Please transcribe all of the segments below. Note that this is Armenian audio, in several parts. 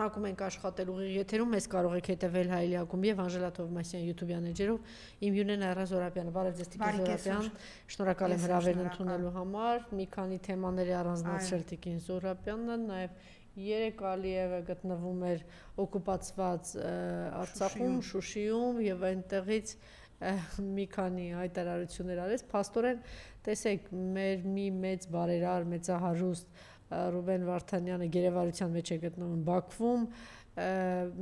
շարունակում ենք աշխատել ուղիղ եթերում, մեզ կարող եք հետևել Հայելի ակումբի եւ Անժելա Թովմասյան YouTube-յան էջերով։ Իմ հյուրն է Այռա Զորաբյանը, բարև ձեզ Տիկին Զորաբյան, շնորհակալ եմ հրավերն ընդունելու համար, մի քանի թեմաների առանձնացրել Տիկին Զորաբյանը, նաեւ Երեկ Ալիևը գտնվում էր օկուպացված Արցախում, Շուշիում եւ այնտեղից մի քանի հայտարարություններ արեց, փաստորեն տեսեք մեր մի մեծ բարերար, մեծահարուստ Ռուբեն Վարդանյանը գերեվարության մեջ է գտնվում Բաքվում,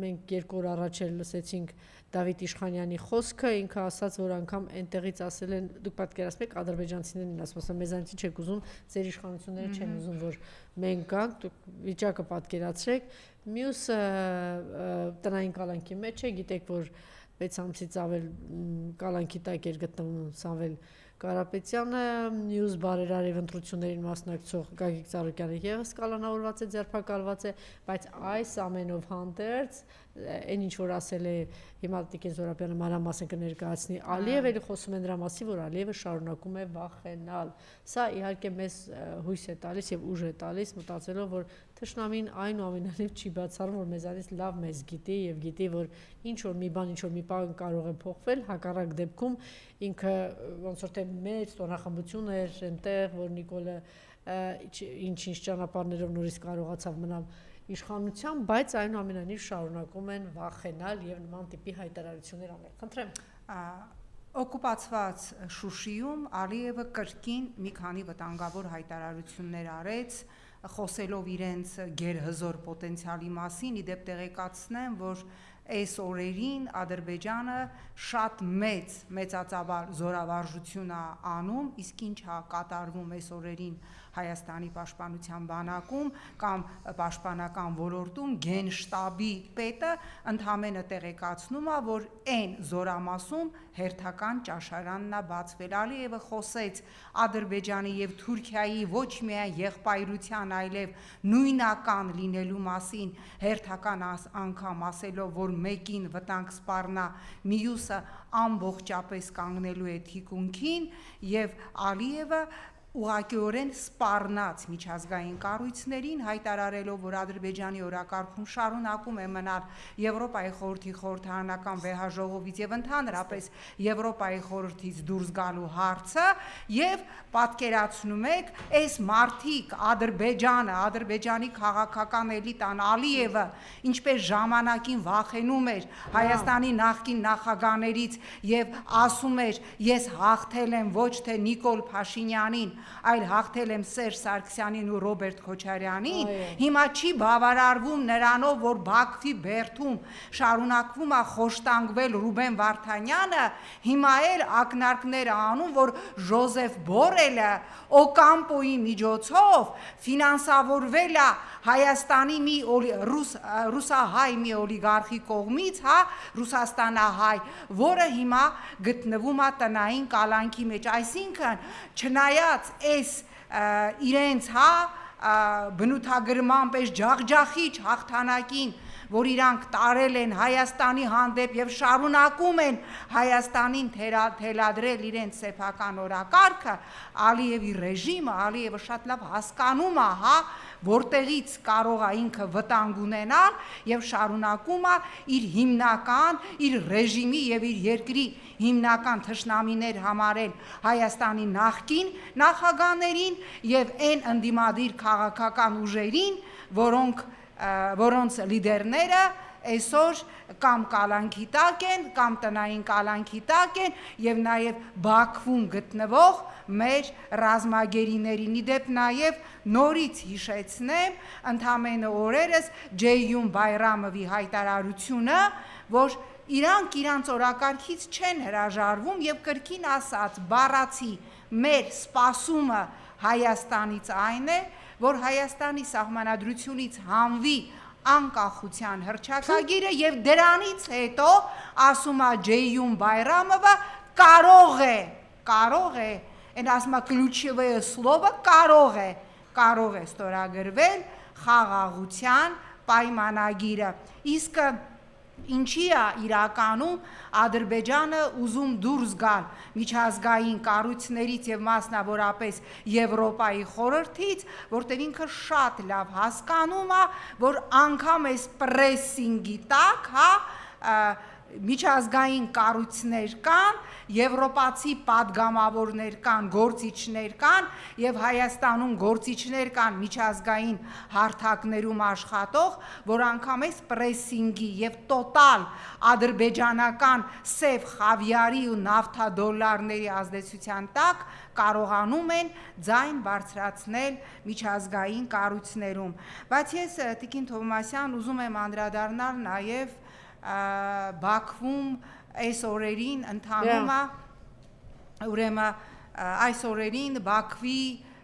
մենք 2 օր առաջ էլ լսեցինք Դավիթ Իշխանյանի խոսքը, ինքը ասաց, որ անգամ այնտեղից ասել են, դուք պատկերացնում եք ադրբեջանցիներին ասում, մեզանից ինչ եք ուզում, ձեր իշխանությունները չեն ուզում, որ մենք գանք, դուք վիճակը պատկերացրեք, մյուսը տնային կալանքի մեջ է, գիտեք, որ 6 ամսից ավել կալանքի տակ էր գտնվում Սամվել Կարապետյանը, մյուս բարերար եւ ընտրություններին մասնակցող Գագիկ Ծառուկյանը եւս կալանավորված է, ձերբակալված է, բայց այս ամենով հանդերձ այն ինչ որ ասել է հիմա Տիկին Զորաբյանը մանրամասն կներկայացնի Ալիևը, էլի խոսում են դրա մասին, որ Ալիևը շարունակում է վախենալ։ Սա իհարկե մեզ հույս է տալիս եւ ուժ է տալիս, մտածելով, որ թշնամին այնուամենայնիվ չի բացառում, որ մեզանից լավ մեզ գիտի եւ գիտի, որ ինչ որ մի բան կարող է փոխվել, հակառակ դեպքում ինքը ոնց որ թե մեծ տոնախմբություն էր այնտեղ, որ Նիկոլը ինչ-ինչ ճանապարհներով նորից կարողացավ մնալ իշխանության, բայց այնուամենայնիվ շարունակում են վախենալ եւ նման տիպի հայտարարություններ անել։ Խնդրեմ։ Օկուպացված Շուշիում Ալիևը կրկին մի քանի վտանգավոր հայտարարություններ արեց, խոսելով իրենց գերհզոր պոտենցիալի մասին, իդեպ տեղեկացնեմ, որ այս օրերին Ադրբեջանը շատ մեծածավալ զորավարժություն է անում, իսկ ինչ է կատարվում այս օրերին Հայաստանի պաշտպանության բանակում կամ պաշտպանական ոլորտում գենշտաբի պետը ընդհանրապես տեղեկացնում է, որ այն զորամասում հերթական ճաշարանն է բացվել։ Ալիևը խոսեց Ադրբեջանի եւ Թուրքիայի ոչ միայն եղբայրության, այլև նույնական լինելու մասին, հերթական անգամ ասելով, որ մեկին վտանգ սպառնա, մյուսը ամբողջապես կանգնելու է թիկունքին, եւ Ալիևը ուղղակիորեն սպառնաց միջազգային կառույցներին, հայտարարելով, որ Ադրբեջանի օրակարգում շարունակում է մնալ Եվրոպայի խորհրդի խորհրդարանական վեհաժողովից եւ ընդհանրապես Եվրոպայի խորհրդից դուրս գալու հարցը, եւ պատկերացնում եք, այս մարտիկ Ադրբեջանի քաղաքական էլիտան Ալիևը ինչպես ժամանակին վախենում էր Հայաստանի նախկին նախագահներից եւ ասում էր, ես հաղթել եմ ոչ թե Նիկոլ Փաշինյանին, այլ հաղթել եմ Սերժ Սարգսյանին ու Ռոբերտ Քոչարյանին, հիմա չի բավարարվում նրանով, որ Բաքվի բերդում շարունակվում է խոշտանգվել Ռուբեն Վարդանյանը, հիմա էլ ակնարկներ անում, որ Ժոզեֆ Բորելը Օկամպոյի միջոցով ֆինանսավորվել է Հայաստանի մի ռուսահայ մի օլիգարխի կողմից, Ռուսաստանահայ, որը հիմա գտնվում է տնային կալանքի մեջ, այսինքն չնայած այս իրենց բնութագրման պես ջախջախիչ հաղթանակին, որ իրանք տարել են Հայաստանի հանդեպ եւ շարունակում են Հայաստանին թելադրել իրենց սեփական օրակարգը, Ալիևի ռեժիմը, Ալիևը շատ լավ հասկանում է, որտեղից կարող է ինքը վտանգ ունենալ եւ շարունակում է իր ռեժիմի եւ իր երկրի հիմնական թշնամիներ համարել Հայաստանի նախկին նախագահներին եւ այն ընդդիմադիր քաղաքական ուժերին, որոնց լիդերները այսօր կամ կալանքի տակ են, կամ տնային կալանքի տակ են եւ նաեւ Բաքվում գտնվող մեր ռազմագերիներին, իդեպ նաեւ նորից հիշեցնեմ ընդամենը օրերս Ջեյյուն Բայրամովի հայտարարությունը, որ իրանք իրանց օրակարգից չեն հրաժարվում եւ կրկին ասած բառացի մեր սպասումը Հայաստանից այն է, որ Հայաստանի սահմանադրությունից հանվի անկախության հռչակագիրը եւ դրանից հետո ասում է Ջեյյուն Բայրամովը կարող է այն ասում է ключевое слово կարող է ստորագրվել խաղաղության պայմանագիրը, իսկ Ինչի է իրականում Ադրբեջանը ուզում դուրս գալ միջազգային կառույցներից եւ մասնավորապես Եվրոպայի խորհրդից, որտեղ ինքը շատ լավ հասկանում է, որ անգամ այս պրեսինգի տակ, միջազգային կառույցներ կան, եվրոպացի պատգամավորներ կան, գործիչներ կան եւ Հայաստանում գործիչներ կան միջազգային հարթակներում աշխատող, որ անգամ այս պրեսինգի եւ տոտալ ադրբեջանական սև խավիարի ու նավթադոլարների ազդեցության տակ կարողանում են ձայն բարձրացնել միջազգային կառույցներում։ Բայց ես Տիկին Թովմասյան ուզում եմ անդրադառնալ նաեւ Բաքվում այս օրերին ընթանում է ուրեմն այս օրերին Բաքվի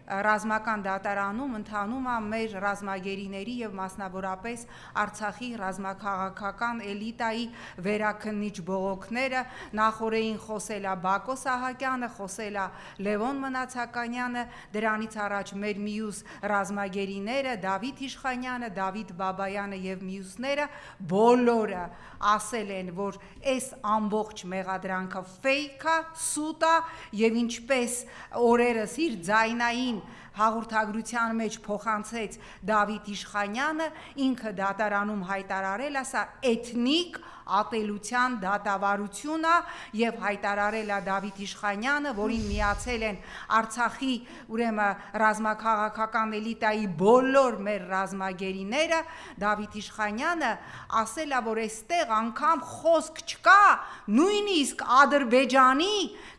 ռազմական դատարանում ընթանում է մեր ռազմագերիների եւ մասնավորապես Արցախի ռազմաքաղաքական էլիտայի վերաքննիչ բողոքները նախորդին խոսել է Բակո Սահակյանը, խոսել է Լևոն Մնացականյանը, դրանից առաջ մեր մյուս ռազմագերիները Դավիթ Իշխանյանը, Դավիթ Բաբայանը եւ մյուսները բոլորը ասել են, որ այս ամբողջ մեղադրանքը ֆեյք է, սուտ է եւ ինչպես օրերս իր ձայնային հաղորդագրության մեջ փոխանցեց Դավիթ Իշխանյանը, ինքը դատարանում հայտարարել է սա էթնիկ ատելության դատավարություն է եւ հայտարարել է Դավիթ Իշխանյանը, որին միացել են Արցախի ուրեմն ռազմաքաղաքական էլիտայի բոլոր մեր ռազմագերիները, Դավիթ Իշխանյանը ասել է, որ այստեղ անգամ խոսք չկա նույնիսկ Ադրբեջանի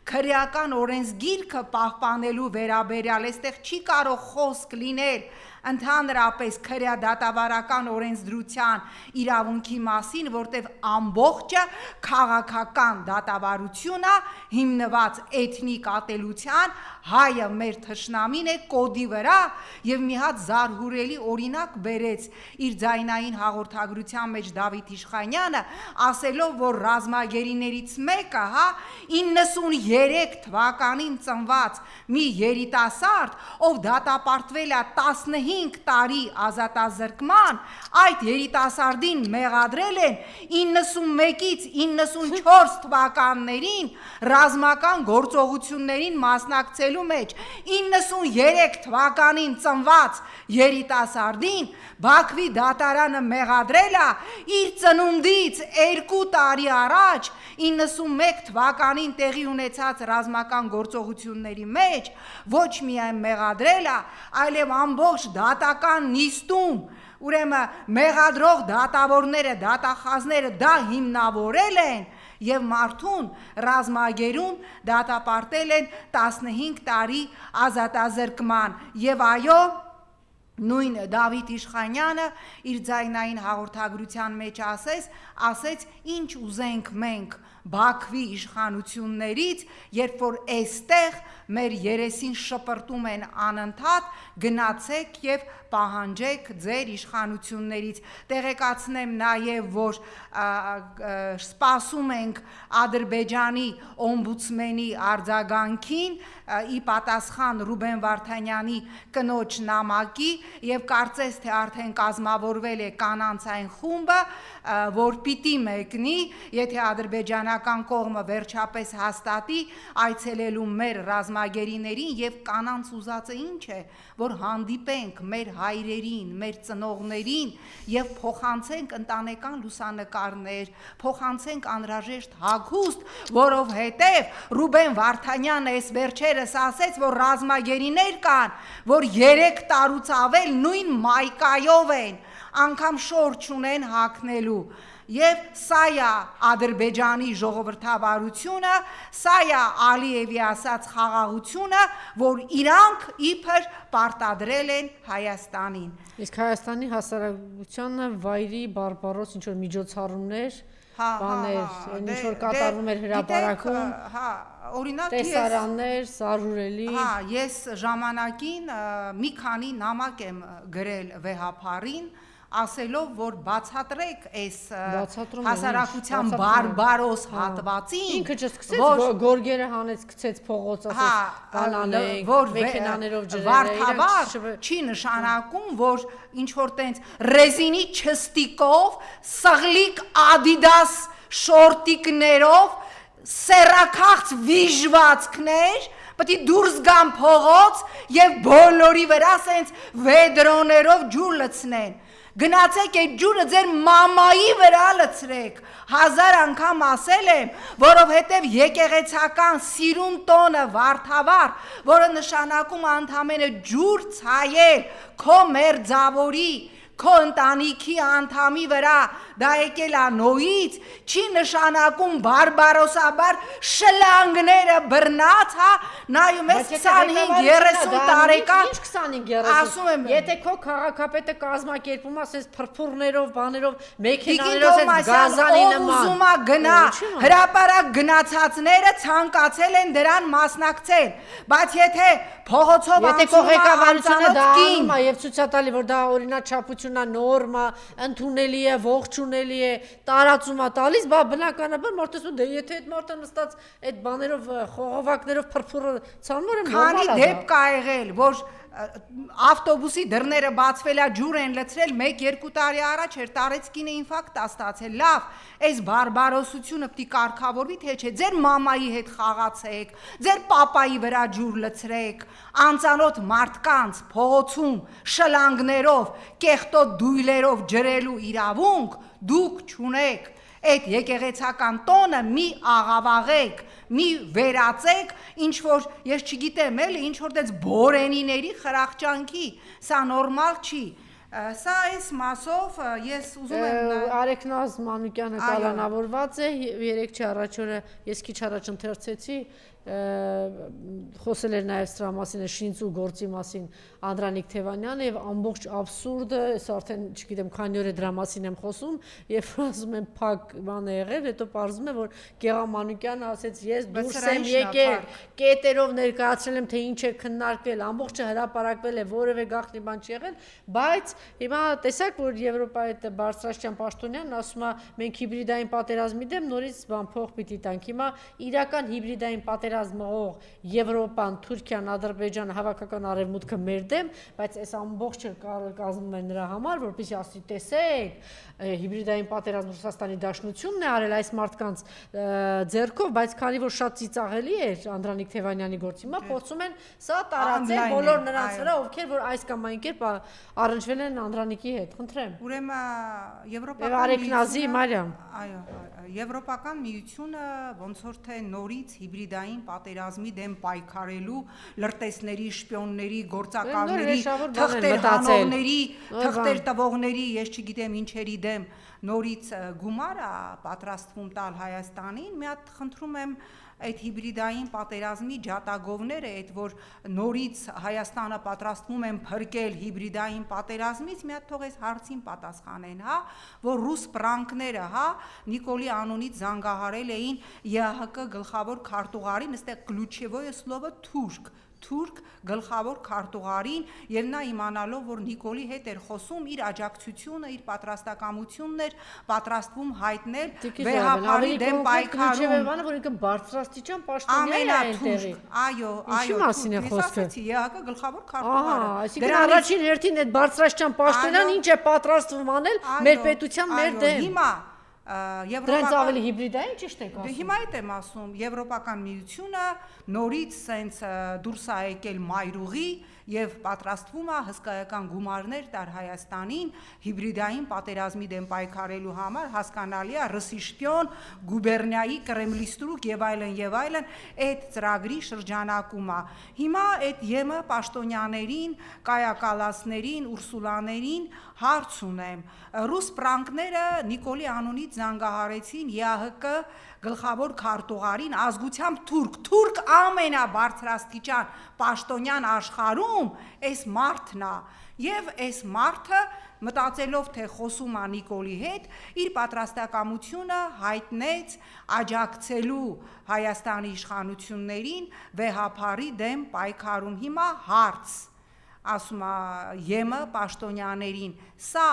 քրեական օրենսգիրքը պահպանելու վերաբերյալ, այստեղ չի կարող խոսք լինել ընդհանրապես քրեադատավարական օրենսդրության իրավունքի մասին, որտեղ ամբողջը քաղաքական դատավարություն է հիմնված էթնիկ ատելության, հայը մեր թշնամին է կոդի վրա եւ մի հատ զարհուրելի օրինակ բերեց իր ձայնային հաղորդագրության մեջ Դավիթ Իշխանյանը, ասելով, որ ռազմագերիներից մեկը, 93 թվականին ծնված մի երիտասարդ, ով դատապարտվել է 15 տարի ազատազրկման, այդ երիտասարդին մեղադրել են 91-ից 94 թվականներին ռազմական գործողություններին մասնակցելու մեջ, 93 թվականին ծնված երիտասարդին Բաքվի դատարանը մեղադրել է իր ծնունդից 2 տարի առաջ 91 թվականին տեղի ունեցած ռազմական գործողությունների մեջ ոչ միայն մեղադրել է, այլև ամբողջ դատական նիստում ուրեմն մեղադրող դատավորները, դատախազները դա հիմնավորել են եւ մարդուն ռազմագերում դատապարտել են 15 տարի ազատազրկման եւ այո նույն Դավիթ Իշխանյանը իր ձայնային հաղորդագրության մեջ ասեց ինչ ուզենք մենք Բաքվի իշխանություններից, երբ որ այստեղ մեր երեսին շպրտում են անընդհատ, գնացեք եւ պահանջեք ձեր իշխանություններից։ Տեղեկացնեմ նաեւ, որ սպասում ենք Ադրբեջանի օմբուդսմենի արձագանքին ի պատասխան Ռուբեն Վարդանյանի կնոջ նամակի եւ կարծես թե արդեն կազմավորվել է կանանց այն խումբը, որ պիտի մեկնի, եթե ադրբեջանական կողմը վերջապես հաստատի այցելելու մեր ռազմագերիներին եւ կանանց ուզածը ինչ է, որ հանդիպենք մեր հայրերին, մեր ծնողներին եւ փոխանցենք ընտանեկան լուսանկարներ, փոխանցենք անհրաժեշտ հագուստ, որովհետեւ Ռուբեն Վարդանյանը այս վերջերս ասեց, որ ռազմագերիներ կան, որ 3 տարուց ավել նույն մայկայով են, անգամ շոր չունեն հագնելու։ Եվ սա է Ադրբեջանի ժողովրդավարությունը, սա է Ալիևի ասած խաղաղությունը, որ իրանք իբր պարտադրել են Հայաստանին։ Իսկ Հայաստանի հասարակությանը վայրի բարբարոս ինչ որ միջոցառումներ, բաներ, ինչ որ կատարվում էր հրապարակում, օրինակ տեսարաններ, սարհուրելի։ Ես ժամանակին մի քանի նամակ եմ գրել վեհափարին, ասելով, որ բացատրեք այս հասարակության բարբարոս հատվածին, ինքը չսկսեց գորգերը հանեց, գցեց փողոց, ասեց բանանենք, մեքենաներով ջրերը, վարդավառ չի նշանակում, որ ինչ որ տենց ռեզինի չստիկով, սղլիկ Adidas շորտիկներով, սեռաքաղց վիժվածքներ, պետք է դուրս գան փողոց եւ բոլորի վրա սենց վեդրոներով ջուր լցնեն։ Գնացեք այդ ջուրը ձեր մամայի վրա լցրեք, 1000 անգամ ասել եմ, որովհետև եկեղեցական սիրուն տոնը վարդավառ, որը նշանակում ընդամենը ջուր ցայել քո մերձավորի, քո ընտանիքի անդամի վրա, դա եկել է նոյից, չի նշանակում բարբարոսաբար շլանգները բռնած, հա, նայում ես 25-30 տարեկան, ինչ 25-30, ասում եմ, եթե քո քաղաքապետը կազմակերպում ասես փրփուրներով, բաներով, մեքենաներով, ասես գազանի նման, ուզում է գնա, հրապարակ գնացածները ցանկացել են դրան մասնակցել, բայց եթե փողոցով անցնում է եւ ցույց է տալի, որ դա օրինաչափություն է, նորմա, ընդունելի է, ողջունելի է, տարածում է տալիս, բա բնականաբար մարդը ասում, դե եթե այդ մարդը նստած այդ բաներով, խողովակներով փրփուրը ցանում, ուրեմն նորմալ է դա։ Քանի դեպք կա եղել, որ ավտոբուսի դռները բացվել է, ջուր են լցրել, 1-2 տարի առաջ էր տարեցկին ինֆարկտ ստացել, լավ, այս բարբարոսությունը պիտի կարգավորվի, թե չէ, ձեր մամայի հետ խաղացեք, ձեր պապայի վրա ջուր լցրեք, անծանոթ մարդկանց փողոցում շլանգներով, կեղտոտ դույլերով ջրելու իրավունք դուք չունեք, այդ եկեղեցական տոնը մի աղավաղեք, մի վերածեք, ինչ որ, ես չգիտեմ էլի, ինչ որ դες բորենիների խրախճանքի, սա նորմալ չի, սա այս մասով ես ուզում եմ Արեգնազ Մանուկյանը կալանավորված է, երեկ առաջ օրը ես քիչ առաջ ընթերցեցի, խոսել էր նաև սրա մասին, շինծու գործի մասին Անդրանիկ Թևանյանը եւ ամբողջ աբսուրդը, ես արդեն չգիտեմ քանի օր է դրա մասին եմ խոսում, եւ ասում եմ փակ բան է եղել, հետո պարզվում է, որ Գեղամանուկյանը ասեց ես դուրս եմ եկել, կետերով ներկայացրել եմ, թե ինչ է քննարկվել, ամբողջը հրապարակվել է, որևէ գաղտնի բան չի եղել, բայց հիմա տեսակ, որ Եվրոպայի այդ Բարձրաստիճան Պաշտոնյանն ասում է, մենք հիբրիդային պատերազմի դեմ նորից բան փող պիտի տանք, հիմա իրական հիբրիդային պատերազմող Եվրոպան, Թուրքիան, Ադրբեջանը, հավաքական արևմուտքը մեր դեմ, բայց այս ամբողջը կազմում է նրա համար, որպեսզի ասի տեսեք, հիբրիդային պատերազմ Ռուսաստանի Դաշնությունն է արել այս մարդկանց ձեռքով, բայց քանի որ շատ ծիծաղելի էր Անդրանիկ Թևանյանի գործը, հիմա փորձում են սա տարածել բոլոր նրանց վրա, ովքեր որ այս կամ այն կերպ առնչվել են Անդրանիկի հետ, խնդրեմ։ Ուրեմն Եվրոպական միությունը ոնց որ թե նորից հիբրիդային պատերազմի դեմ պայքարելու լրտեսների, շպիոնների, գործակալների, թղթեր հանողների, թղթեր տվողների, ես չգիտեմ ինչերի դեմ նորից գումար է պատրաստվում տալ Հայաստանին, մի հատ խնդրում եմ այդ հիբրիդային պատերազմի ջատագովները, այդ որ նորից Հայաստանը պատրաստվում են փրկել հիբրիդային պատերազմից, մի հատ թող այս հարցին պատասխանեն, հա, որ ռուս պրանկները, հա, Նիկոլի անունից զանգահարել էին ԵԱՀԿ գլխավոր քարտուղարին, այստեղ ключевое слово թուրք գլխավոր քարտուղարին եւ նա իմանալով որ Նիկոլի հետ էր խոսում իր աջակցությունը իր պատրաստակամությունն էր պատրաստվում հայտնել վեհապարի դեմ պայքարում որ ինքը բարձրաստիճան պաշտոնյա է այնտեղի այո ինչի մասին է խոսքը ԵԱՀԿ գլխավոր քարտուղարը այսինքն առաջին հերթին այդ բարձրաստիճան պաշտոնյան ինչ է պատրաստվում անել մեր պետության մեր դեմ հիմա Դրանց ավելի հիբրիդային ճիշտ եք ասում։ Հիմա այդ եմ ասում, Եվրոպական միությունը նորից սենց դուրս է եկել մայրուղի եւ պատրաստվում է հսկայական գումարներ տար Հայաստանին հիբրիդային պատերազմի դեմ պայքարելու համար, հասկանալի է ռուսիշպիոն, գուբերնիայի, կրեմլիստրուկ եւ այլն, այդ ծրագրի շրջանակում է։ Հիմա այդ ԵՄ պաշտոնյաներին, կայակալասներին, ուրսուլաներին հարց ունեմ։ Ռուս պրանկները Նիկոլի անունից զանգահարեցին ԵԱՀԿ գլխավոր քարտուղարին ազգությամբ թուրք ամենաբարձրաստիճան պաշտոնյան աշխարհում այս մարդն է եւ այս մարդը մտածելով թե խոսում է Նիկոլի հետ իր պատրաստակամությունը հայտնեց աջակցելու Հայաստանի իշխանություններին վեհապարի դեմ պայքարում հիմա հարց ասում է ԵՄ պաշտոնյաներին, սա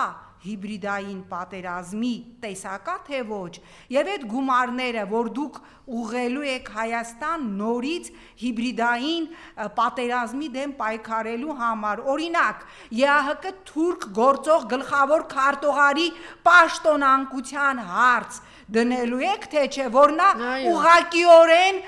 հիբրիդային պատերազմի տեսակ է թե ոչ, եւ այդ գումարները, որ դուք ուղղելու եք Հայաստան նորից հիբրիդային պատերազմի դեմ պայքարելու համար, օրինակ ԵԱՀԿ թուրք գործող գլխավոր քարտուղարի պաշտոնանկության հարց դնելու եք, թե չէ, որ նա ուղղակիորեն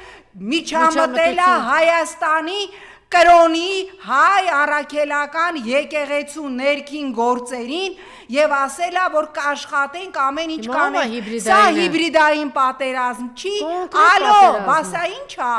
միջամտել է Հայաստանի կրոնի հայ առաքելական եկեղեցու ներքին գործերին եւ ասել է, որ կաշխատենք ամեն ինչ կանենք։ Սա հիբրիդային պատերազմ չի, ալո, բա սա ինչ է։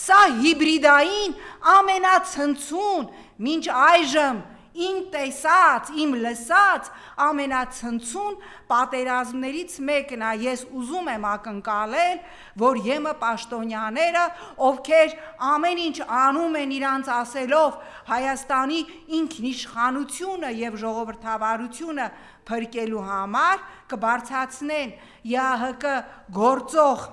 Սա հիբրիդային ամենացնցուն մինչ այժմ իմ տեսած, իմ լսած ամենացնցուն պատերազմներից մեկն է։ Ես ուզում եմ ակնկալել, որ ԵՄ պաշտոնյաները, ովքեր ամեն ինչ անում են իրանց ասելով Հայաստանի ինքնիշխանությունը եւ ժողովրդավարությունը փրկելու համար, կբարձրացնեն ԵԱՀԿ գործող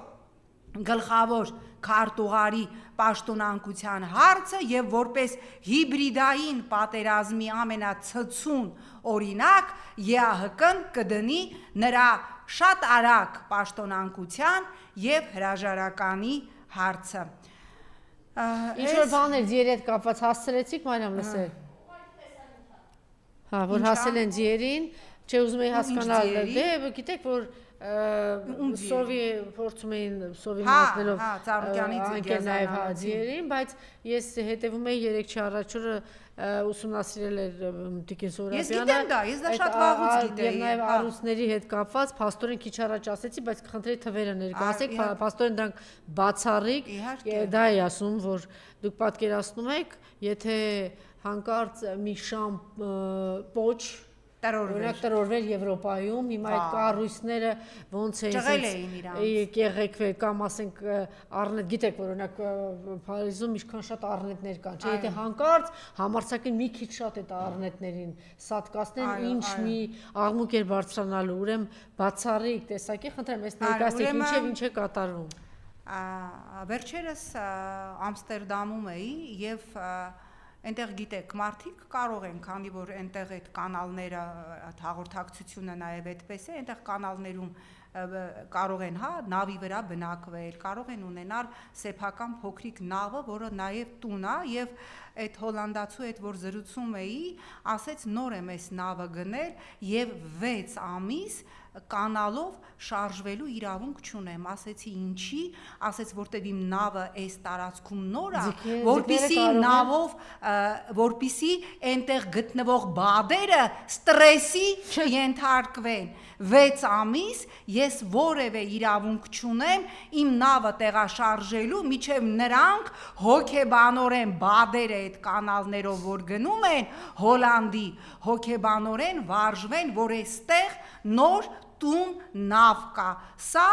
գլխավոր քարտուղարի պաշտոնանկության հարցը եւ որպես հիբրիդային պատերազմի ամենացցուն օրինակ ԵԱՀԿ-ն կդնի նրա շատ արագ պաշտոնանկության եւ հրաժարականի հարցը։ Ինչ որ բաներ ձիերի հետ կապված հասցրեցիք, Մարիամ, լսել։ Հա, որ հասել են ձիերին, չէ, ուզում եի հասկանալ, դե գիտեք, որ սովի փորձում էին սովի մատնելով անկել նաև ձիերին, բայց ես հետևում էի 3 առաջ օրը ուսումնասիրել էր Տիկին Սորապյանը։ Ես գիտեմ դա, ես դա շատ վաղուց գիտեի։ Եվ նաև առույցների հետ կապված փաստորեն քիչ առաջ ասեցի, բայց կխնդրեի թվերը ներկայացեք, փաստորեն դրանք բացառիկ, դա է ասում, որ դուք պատկերացնում եք, եթե հանկարծ մի շամ պոչ տրորվեր Եվրոպայում, հիմա այդ կառույցները ոնց էին կեղեքվել կամ ասենք առնետ, գիտեք, որ օրինակ Փարիզում ինչքան շատ առնետներ կան, չէ, եթե հանկարծ համարձակեն մի քիչ շատ այդ առնետներին սատկացնեն, ինչ մի աղմուկ էր բարձրանալու, ուրեմն բացառիկ տեսակի, խնդրեմ, ես ներկայացեք ինչ է կատարվում։ Վերջերս Ամստերդամում էի եւ Այնտեղ գիտեք, մարդիկ կարող են, քանի որ այնտեղ այդ կանալները, հաղորդակցությունը նաև այդպես է, այնտեղ կանալներում կարող են, հա, նավի վրա բնակվել, կարող են ունենալ սեփական փոքրիկ նավը, որը նաև տուն է, եւ այդ հոլանդացու հետ որ զրուցում էի, ասեց նոր եմ այս նավը գնել եւ 6 ամիս կանալով շարժվելու իրավունք չունեմ, ասեցի ինչի, ասեց որտեվ իմ նավը այս տարածքում նոր է, որպիսի նավով, որպիսի այնտեղ գտնվող բադերը ստրեսի չենթարկվեն, 6 ամիս ես որևէ իրավունք չունեմ իմ նավը տեղաշարժելու, միջև նրանք հոգեբանորեն բադերը այդ կանալներով որ գնում են Հոլանդի, հոգեբանորեն վարժվեն, որ այստեղ նոր տուն նավ կա, սա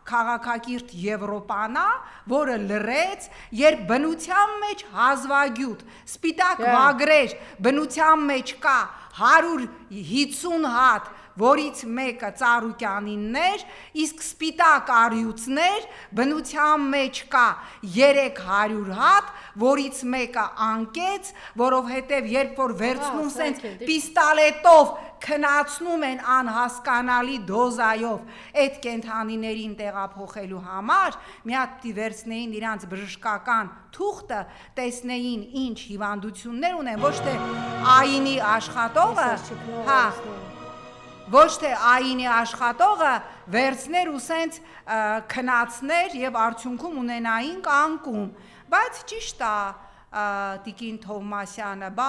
քաղաքակիրթ Եվրոպան է, որը լրեց, երբ բնության մեջ հազվագյուտ, սպիտակ վագրեր, բնության մեջ կա 150 հատ, որից մեկը Ծառուկյանիններ, իսկ սպիտակ առյուծներ, բնության մեջ կա 300 հատ, որից մեկը անկեց, որովհետև երբ որ վերցնում սենց պիստալետով քնացնում են անհասկանալի դոզայով այդ կենթանիներին տեղափոխելու համար, մի հատ պիտի վերցնեին իրանց բժշկական թուղթը, տեսնեին ինչ հիվանդություններ ունեն, ոչ թե այինի աշխատողը, հա, ոչ թե այինի աշխատողը վերցներ ու սենց քնացներ եւ արդյունքում ունենային կանկում, բայց ճիշտ է Տիկին Թովմասյանը, բա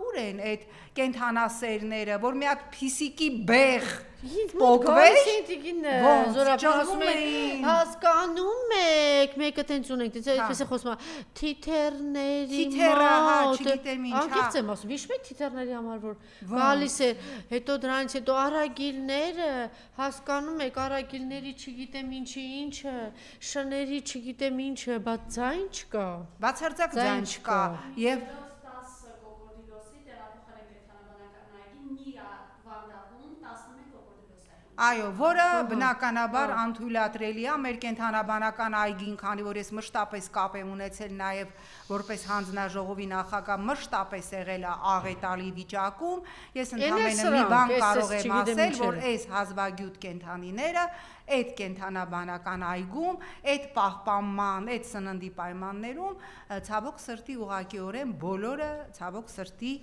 ուր են այդ կենթանասերները, որ մի հատ փիսիկի բեղ պոկվեր, զորապահասում էին, հասկանում եք, մեկը տենց ունենք, այդպես է խոսում, թիթեռների մոտ, անկեղծ եմ ասում, հիշում եք թիթեռների համար, որ գալիս է, հետո դրանից հետո առագիլները, հասկանում եք, առագիլների չգիտեմ ինչի ինչը, շների չգիտեմ ինչը, բայց ձայն չկա, բացարձակ ձայն չկա, եւ Այո, որը բնականաբար անթույլատրելի է մեր կենթանաբանական այգին, քանի որ ես մշտապես կապ եմ ունեցել նաև որպես հանձնաժողովի նախագահ, մշտապես եղել է աղետալի վիճակում, ես ընդհանրապես մի բան կարող եմ ասել, որ այս հազվագյուտ կենթանիները այդ կենթանաբանական այգում, այդ պահպանման, այդ սննդի պայմաններում ցավոք սրտի ուղղակիորեն բոլորը ցավոք սրտի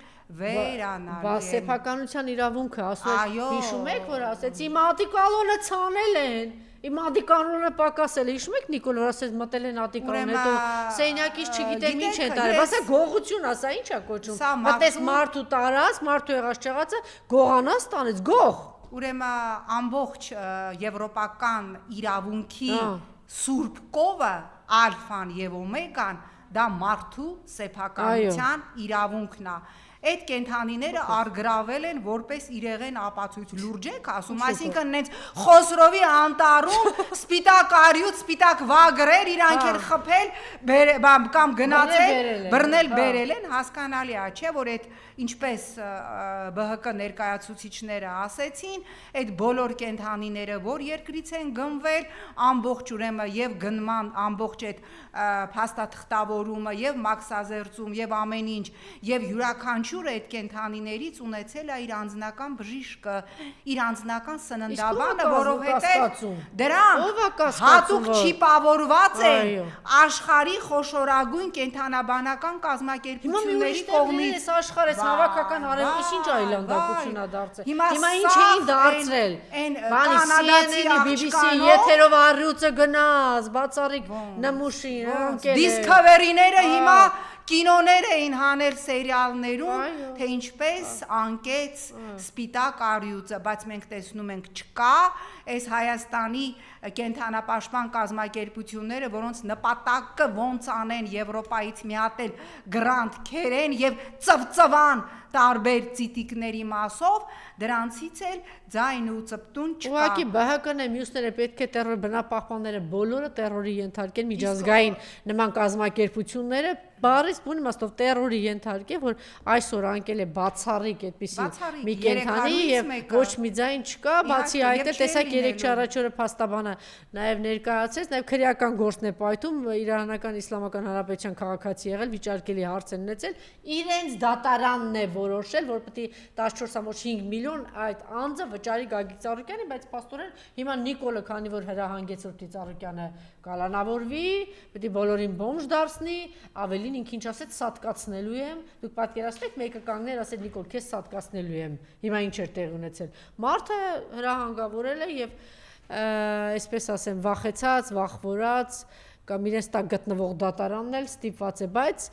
վերանալի են։ Բա սեփականության իրավունքը, ասում եք, հիշում եք, որ ասեցի մատիկալոնը ցանել են։ Իմ ադիկանոնը պակասել է, հիշում եք Նիկոլ, որ ասեց մտել են ադիկանոն, հետո սենյակից չգիտեմ ինչ են տարել, ասա գողություն, ասա ինչ է կոչում, մտես մարդու տարած, մարդու եղած չեղածը գողանաս տանեց, գող։ Ուրեմն ամբողջ եվրոպական իրավունքի սուրբ կովը ալֆան եւ օմեգան դա մարդու սեփականության իրավունքն է։ Այդ կենթանիները արգրավել են որպես իրեղեն ապացույց, լուրջ եք ասում, այսինքն նենց Խոսրովի անտառում սպիտակ արյուծ, սպիտակ վագրեր իրանք են խփել կամ գնացել, բռնել բերել են, հասկանալի է, չէ՞ որ այդ ինչպես ԲՀԿ ներկայացուցիչները ասեցին, այդ բոլոր կենթանիները որ երկրից են գնվել, ամբողջ ուրեմն եւ գնման ամբողջ այդ փաստաթղթավորումը եւ մաքսազերծում եւ ամեն ինչ եւ յուրաքանչյուր այդ կենթանիներից ունեցել է իր անձնական բժիշկը, իր անձնական սննդաբանը, որովհետեւ դրան հատուկ չիպավորված են աշխարհի խոշորագույն կենթանաբանական կազմակերպությունների կողմից Հավաքական արևից ինչ այլանդակություն է դարձել։ Հիմա ինչ էին դարձրել։ Բանի CNN-ի, BBC-ի եթերով առյուծը գնաց, բացառիկ նմուշին, Discovery-ները հիմա կինոներ էին հանել սերիալներում, թե ինչպես անկեց սպիտակ առյուծը, բայց մենք տեսնում ենք չկա, այս Հայաստանի կենթանապաշտպան կազմակերպությունները, որոնց նպատակը ոնց անեն Եվրոպայից մի հատ էլ գրանտ քերեն եւ ծվծվան տարբեր ցիտիկների մասով, դրանցից էլ ձայն ու ծպտուն չկա։ Ուղղակի ԲՀԿ-ն է, մյուսները պետք է տերոր բնապահպանները բոլորը տերորի ենթարկեն, միջազգային նման կազմակերպությունները բարից բուն իմաստով տերորի ենթարկեն, որ այսօր անկել է բացառիկ այդպիսի մի կենթանի եւ ոչ մի ձայն չկա, բացի այդ է տեսակ 3 առաջ օրը փաստաբանը նաեւ ներկայացրեց, նաեւ քրեական գործն է պայթում, Իրանական Իսլամական Հանրապետության քաղաքացի եղել, վիճարկելի հարց են ունեցել, իրենց դատարանն է որոշել, որ պետք է 14.5 միլիոն այդ անձը վճարի Գագիկ Ծառուկյանին, բայց փաստորեն հիմա Նիկոլը, քանի որ հրահանգեց որ Ծառուկյանը կալանավորվի, պետք է բոլորին բոմժ դարձնի, ավելին ինքն ինչ ասեց, սատկացնելու եմ, դուք պատկերացրեք մեկը կանգներ ասել Նիկոլ, քեզ սատկացնելու եմ, հիմա ինչ էր տեղ ունեցել։ Մարդը հրահանգավորել է եւ այսպես ասեմ, վախեցած, վախվորած կամ իրենց տակ գտնվող դատարանն էլ ստիպված է, բայց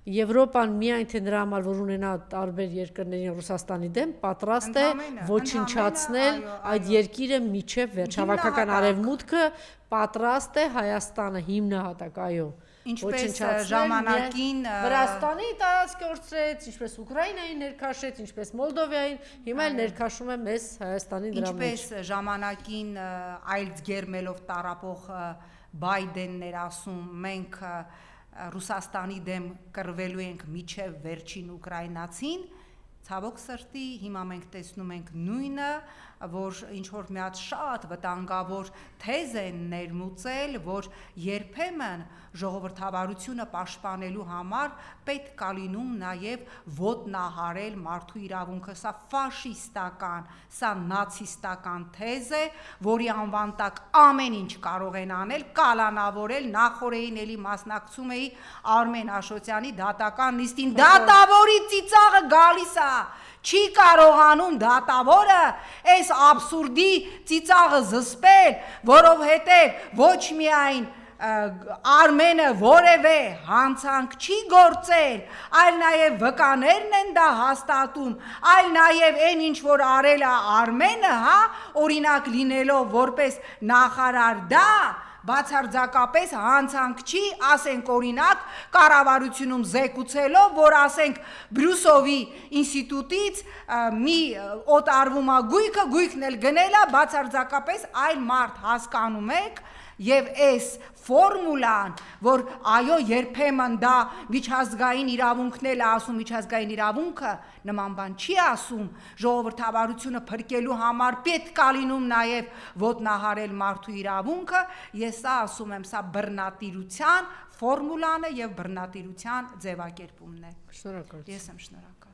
Եվրոպան միայն թե նրա համար որ ունենա տարբեր երկրների Ռուսաստանի դեմ պատրաստ է ոչնչացնել այդ երկիրը միջև վերջ հավաքական արևմուտքը պատրաստ է Հայաստանը հիմնահատակ այո ինչպես ժամանակին Վրաստանի տարածքը օրցրեց, ինչպես Ուկրաինային ներքաշեց, ինչպես Մոլդովային, հիմա էլ ներքաշում է մեզ Հայաստանի դրա մեջ։ Ինչպես ժամանակին Այլցգերմելով տարապող Բայդենն էր ասում, մենք Ռուսաստանի դեմ կռվելու ենք միջև վերջին ուկրաինացին, ցավոք սրտի հիմա մենք տեսնում ենք նույնը, որ ինչ որ մի հատ շատ վտանգավոր թեզ են ներմուծել, որ երբեմն ժողովրդավարությունը պաշտպանելու համար պետք է լինում նաև ոտնահարել մարդու իրավունքը, սա ֆաշիստական, սա նացիստական թեզ է, որի անվան տակ ամեն ինչ կարող են անել, կալանավորել, նախորդին էլի մասնակցում էի Արմեն Աշոտյանի դատական նիստին, դատավորի ծիծաղը գալիս է, չի կարողանում դատավորը այս աբսուրդի ծիծաղը զսպել, որովհետև ոչ միայն Արմենը որևէ հանցանք չի գործել, այլ նաև վկաներն են դա հաստատում, այլ նաև այն ինչ որ արել է Արմենը, հա, օրինակ լինելով որպես նախարար դա բացարձակապես հանցանք չի, ասենք օրինակ կառավարությունում զեկուցելով, որ ասենք Բրյուսովի ինստիտուտից մի օտարվում է գույքն էլ գնել է բացարձակապես այլ մարդ հասկանում եք, եւ այս ֆորմուլան, որ այո երբեմն դա միջազգային իրավունքն էլ ասում, միջազգային իրավունքը նման բան չի ասում, ժողովրդավարությունը փրկելու համար պետք է լինում նաեւ ոտնահարել մարդու իրավունքը, ես սա ասում եմ, սա բռնատիրության ֆորմուլան է եւ բռնատիրության ձևակերպումն է։ Շնորհակալ։ Ես եմ շնորհակալ։